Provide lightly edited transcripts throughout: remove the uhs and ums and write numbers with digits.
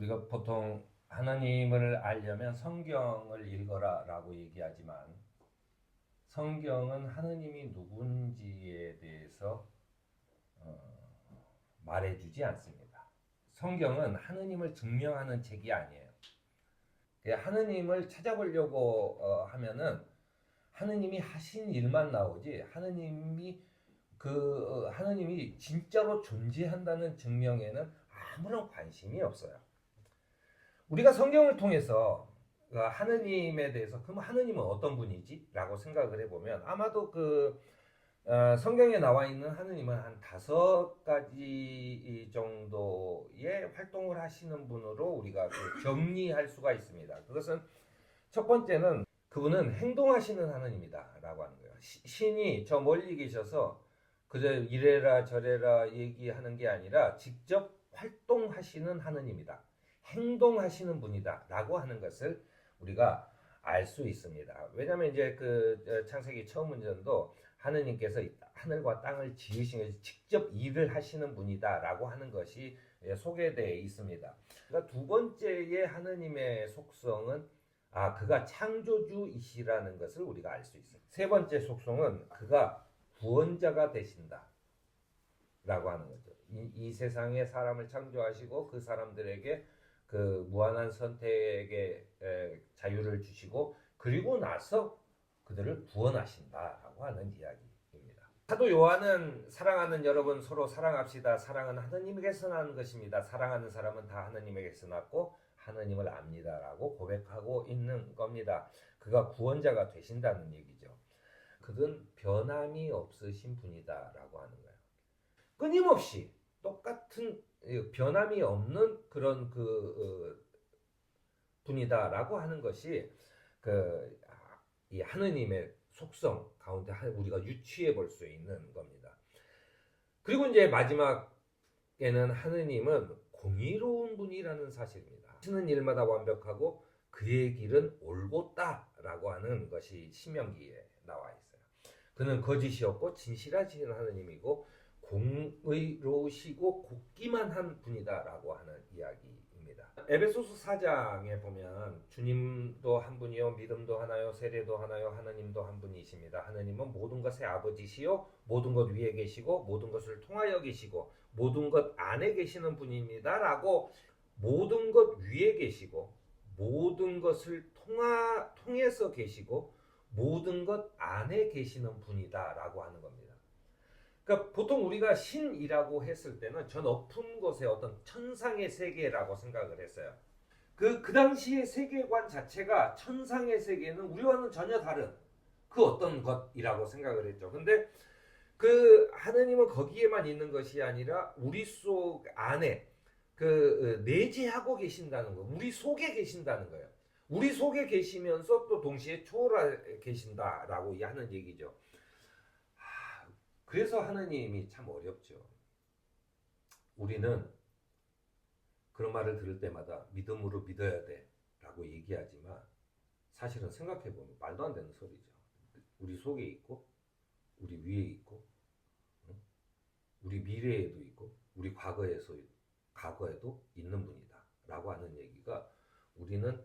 우리가 보통 하나님을 알려면 성경을 읽어라 라고 얘기하지만 성경은 하나님이 누군지에 대해서 말해주지 않습니다. 성경은 하나님을 증명하는 책이 아니에요. 하나님을 찾아보려고 하면은 하나님이 하신 일만 나오지 하나님이 진짜로 존재한다는 증명에는 아무런 관심이 없어요. 우리가 성경을 통해서 하느님에 대해서 그럼 하느님은 어떤 분이지? 라고 생각을 해보면 아마도 성경에 나와 있는 하느님은 한 5가지 정도의 활동을 하시는 분으로 우리가 정리할 수가 있습니다. 그것은 첫 번째는 그분은 행동하시는 하느님이다 라고 하는 거예요. 신이 저 멀리 계셔서 그저 이래라 저래라 얘기하는 게 아니라 직접 활동하시는 하느님이다. 행동하시는 분이다 라고 하는 것을 우리가 알 수 있습니다. 왜냐하면 이제 창세기 처음 문전도 하느님께서 하늘과 땅을 지으신 것이 직접 일을 하시는 분이다 라고 하는 것이 소개되어 있습니다. 그러니까 두 번째의 하느님의 속성은 그가 창조주이시라는 것을 우리가 알 수 있어요. 세 번째 속성은 그가 구원자가 되신다 라고 하는 거죠. 이 세상에 사람을 창조하시고 그 사람들에게 그 무한한 선택의 자유를 주시고 그리고 나서 그들을 구원하신다라고 하는 이야기입니다. 사도 요한은 사랑하는 여러분 서로 사랑합시다. 사랑은 하느님에게서 나는 것입니다. 사랑하는 사람은 다 하느님에게서 났고 하느님을 압니다라고 고백하고 있는 겁니다. 그가 구원자가 되신다는 얘기죠. 그는 변함이 없으신 분이다라고 하는 거예요. 끊임없이 똑같은 변함이 없는 그런 분이다라고 하는 것이 이 하느님의 속성 가운데 우리가 유추해 볼 수 있는 겁니다. 그리고 이제 마지막에는 하느님은 공의로운 분이라는 사실입니다. 하시는 일마다 완벽하고 그의 길은 올곧다라고 하는 것이 신명기에 나와 있어요. 그는 거짓이 없고 진실하신 하느님이고 공의로우시고 곱기만 한 분이다라고 하는 이야기입니다. 에베소서 4장에 보면 주님도 한 분이요 믿음도 하나요 세례도 하나요 하나님도 한 분이십니다. 하나님은 모든 것의 아버지시요 모든 것 위에 계시고 모든 것을 통하여 계시고 모든 것 안에 계시는 분입니다라고 모든 것 위에 계시고 모든 것을 통해서 계시고 모든 것 안에 계시는 분이다라고 하는 겁니다. 그러니까 보통 우리가 신이라고 했을 때는 저 높은 곳의 어떤 천상의 세계라고 생각을 했어요. 그 당시의 세계관 자체가 천상의 세계는 우리와는 전혀 다른 그 어떤 것이라고 생각을 했죠. 근데 하느님은 거기에만 있는 것이 아니라 우리 속 안에 내재하고 계신다는 거, 우리 속에 계신다는 거예요. 우리 속에 계시면서 또 동시에 초월해 계신다라고 하는 얘기죠. 그래서 하느님이 참 어렵죠. 우리는 그런 말을 들을 때마다 믿음으로 믿어야 돼 라고 얘기하지만 사실은 생각해보면 말도 안 되는 소리죠. 우리 속에 있고 우리 위에 있고 우리 미래에도 있고 우리 과거에도 있는 분이다 라고 하는 얘기가 우리는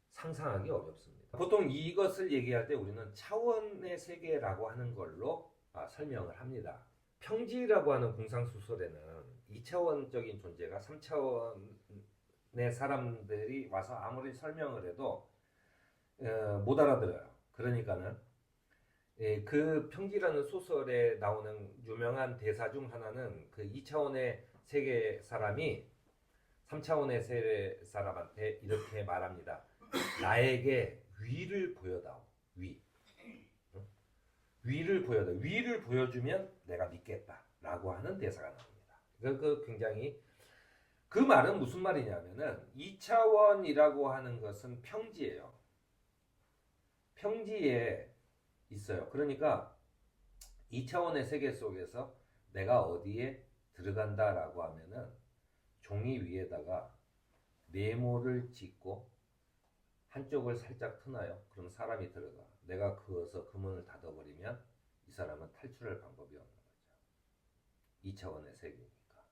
상상하기 어렵습니다. 보통 이것을 얘기할 때 우리는 차원의 세계라고 하는 걸로 설명을 합니다. 평지라고 하는 공상수설에는 2차원적인 존재가 3차원의 사람들이 와서 아무리 설명을 해도 못 알아들어요. 그러니까는 그 평지라는 소설에 나오는 유명한 대사 중 하나는 그 2차원의 세계 사람이 3차원의 세계 사람한테 이렇게 말합니다. 나에게 위를 보여다오. 위를 보여다. 위를 보여주면 내가 믿겠다라고 하는 대사가 나옵니다. 굉장히 그 말은 무슨 말이냐면은 2차원이라고 하는 것은 평지예요. 평지에 있어요. 그러니까 2차원의 세계 속에서 내가 어디에 들어간다라고 하면은 종이 위에다가 네모를 짓고 한쪽을 살짝 트나요? 그럼 사람이 들어가. 내가 그어서 그 문을 닫아버리면 이 사람은 탈출할 방법이 없는 거죠. 2차원의 세계니까.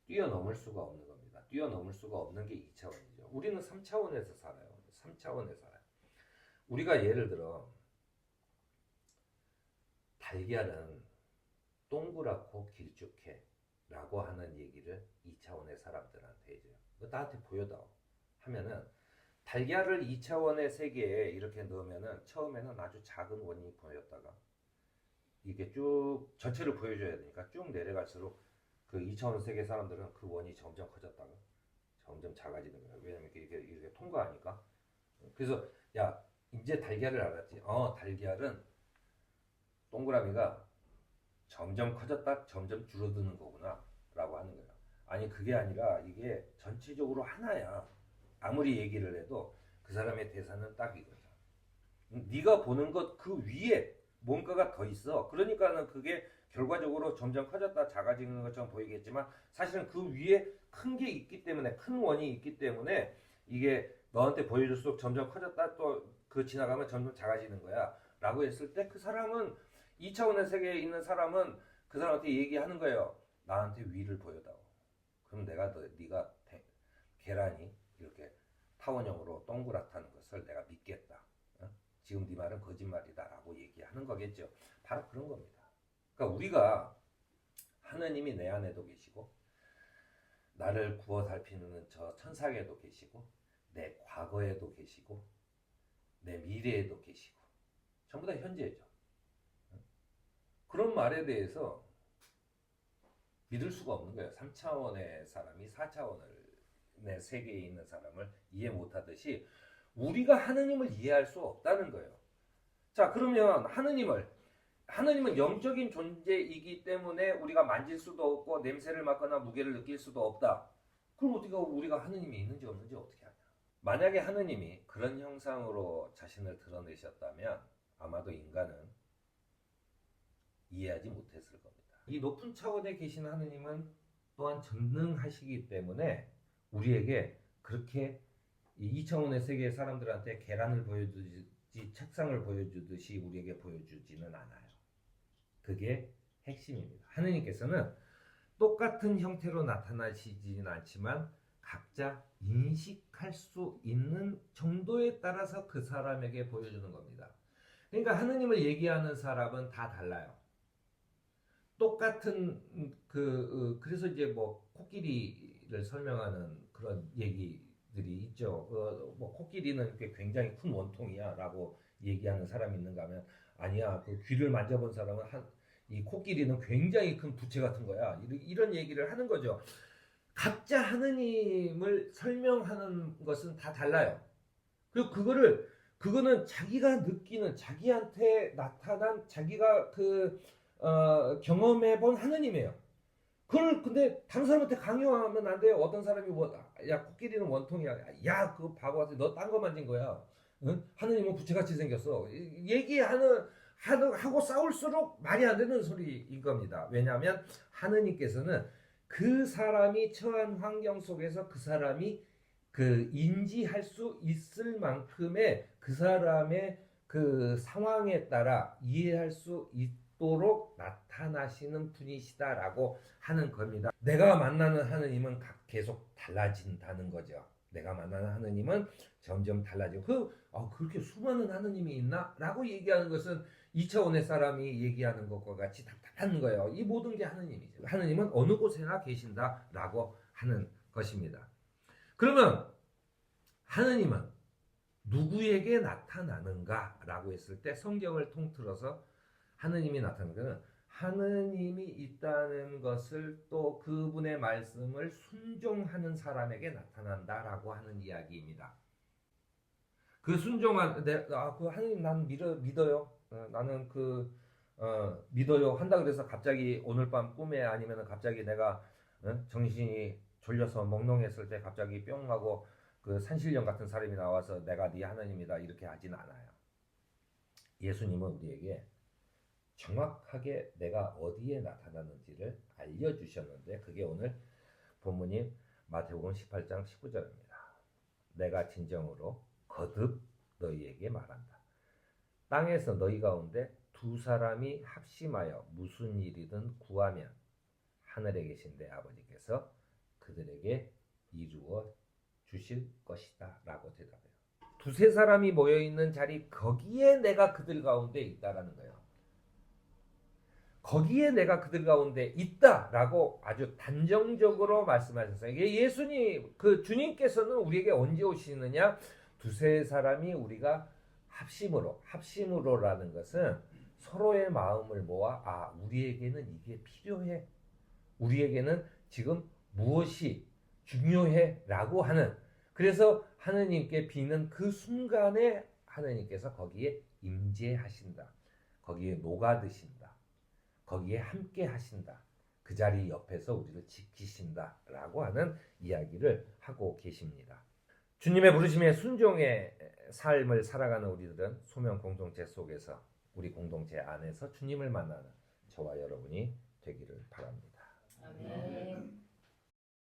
뛰어넘을 수가 없는 겁니다. 뛰어넘을 수가 없는 게 2차원이죠. 우리는 3차원에서 살아요. 3차원에서 살아요. 우리가 예를 들어 달걀은 동그랗고 길쭉해 라고 하는 얘기를 2차원의 사람들한테 해줘요. 나한테 보여다오 하면은 달걀을 2차원의 세계에 이렇게 넣으면은 처음에는 아주 작은 원이 보였다가 이게 쭉 전체를 보여줘야 되니까 쭉 내려갈수록 그 2차원 세계 사람들은 그 원이 점점 커졌다가 점점 작아지는 거예요. 왜냐면 이렇게 통과하니까. 그래서 야 이제 달걀을 알았지. 달걀은 동그라미가 점점 커졌다 점점 줄어드는 거구나 라고 하는 거예요. 아니 그게 아니라 이게 전체적으로 하나야. 아무리 얘기를 해도 그 사람의 대사는 딱 이거죠. 네가 보는 것 그 위에 뭔가가 더 있어. 그러니까는 그게 결과적으로 점점 커졌다 작아지는 것처럼 보이겠지만 사실은 그 위에 큰 게 있기 때문에 큰 원이 있기 때문에 이게 너한테 보여줄수록 점점 커졌다 또 그 지나가면 점점 작아지는 거야 라고 했을 때 그 사람은 2차원의 세계에 있는 사람은 그 사람한테 얘기하는 거예요. 나한테 위를 보여다오. 그럼 네가 계란이 이렇게 타원형으로 동그랗다는 것을 내가 믿겠다. 지금 네 말은 거짓말이다 라고 얘기하는 거겠죠. 바로 그런 겁니다. 그러니까 우리가 하느님이 내 안에도 계시고 나를 구워 살피는 저 천사에도 계시고 내 과거에도 계시고 내 미래에도 계시고 전부 다 현재죠. 그런 말에 대해서 믿을 수가 없는 거예요. 3차원의 사람이 4차원의 세계에 있는 사람을 이해 못하듯이 우리가 하느님을 이해할 수 없다는 거예요. 자, 그러면 하느님은 영적인 존재이기 때문에 우리가 만질 수도 없고 냄새를 맡거나 무게를 느낄 수도 없다. 그럼 어떻게 우리가 하느님이 있는지 없는지 어떻게 하냐? 만약에 하느님이 그런 형상으로 자신을 드러내셨다면 아마도 인간은 이해하지 못했을 겁니다. 이 높은 차원에 계신 하느님은 또한 전능하시기 때문에 우리에게 그렇게 이 2차원의 세계의 사람들한테 계란을 보여주지 책상을 보여주듯이 우리에게 보여주지는 않아요. 그게 핵심입니다. 하느님께서는 똑같은 형태로 나타나시지는 않지만 각자 인식할 수 있는 정도에 따라서 그 사람에게 보여주는 겁니다. 그러니까 하느님을 얘기하는 사람은 다 달라요. 똑같은 그래서 이제 뭐 코끼리를 설명하는 그런 얘기들이 있죠. 뭐 코끼리는 굉장히 큰 원통이야라고 얘기하는 사람이 있는가 하면 아니야. 그 귀를 만져본 사람은 이 코끼리는 굉장히 큰 부채 같은 거야. 이런 얘기를 하는 거죠. 각자 하느님을 설명하는 것은 다 달라요. 그리고 그거는 자기가 느끼는 자기한테 나타난 자기가 경험해본 하느님이에요. 그걸 근데 다른 사람한테 강요하면 안 돼요. 어떤 사람이 야 코끼리는 원통이야. 야 그 바보 같아. 너 딴 거 만진 거야. 응? 하느님은 부채같이 생겼어. 하고 싸울수록 말이 안 되는 소리인 겁니다. 왜냐하면 하느님께서는 그 사람이 처한 환경 속에서 그 사람이 인지할 수 있을 만큼의 그 사람의 그 상황에 따라 이해할 수 있도록 나타나시는 분이시다라고 하는 겁니다. 내가 만나는 하느님은 계속 달라진다는 거죠. 내가 만나는 하느님은 점점 달라지고 그렇게 수많은 하느님이 있나? 라고 얘기하는 것은 2차원의 사람이 얘기하는 것과 같이 답답한 거예요. 이 모든 게 하느님이죠. 하느님은 어느 곳에나 계신다라고 하는 것입니다. 그러면 하느님은 누구에게 나타나는가라고 했을 때 성경을 통틀어서 하느님이 나타나는 것은 하느님이 있다는 것을 또 그분의 말씀을 순종하는 사람에게 나타난다라고 하는 이야기입니다. 그 순종한 그 하느님 난 믿어요. 나는 믿어요 한다 그래서 갑자기 오늘 밤 꿈에 아니면 갑자기 내가 정신이 졸려서 몽롱했을 때 갑자기 뿅 하고 그 산신령 같은 사람이 나와서 내가 네 하나님이다 이렇게 하진 않아요. 예수님은 우리에게 정확하게 내가 어디에 나타나는지를 알려주셨는데 그게 오늘 본문인 마태복음 18장 19절입니다. 내가 진정으로 거듭 너희에게 말한다. 땅에서 너희 가운데 두 사람이 합심하여 무슨 일이든 구하면 하늘에 계신 내 아버지께서 그들에게 이루어 주실 것이다 라고 대답해요. 두세 사람이 모여있는 자리, 거기에 내가 그들 가운데 있다라는 거예요. 거기에 내가 그들 가운데 있다라고 아주 단정적으로 말씀하셨어요. 이게 예수님, 그 주님께서는 우리에게 언제 오시느냐? 두세 사람이 우리가 합심으로라는 것은 서로의 마음을 모아, 우리에게는 이게 필요해. 우리에게는 지금 무엇이 중요해 라고 하는, 그래서 하느님께 비는 그 순간에 하느님께서 거기에 임재하신다. 거기에 녹아드신다. 거기에 함께 하신다. 그 자리 옆에서 우리를 지키신다 라고 하는 이야기를 하고 계십니다. 주님의 부르심에 순종의 삶을 살아가는 우리들은 소명 공동체 속에서, 우리 공동체 안에서 주님을 만나는 저와 여러분이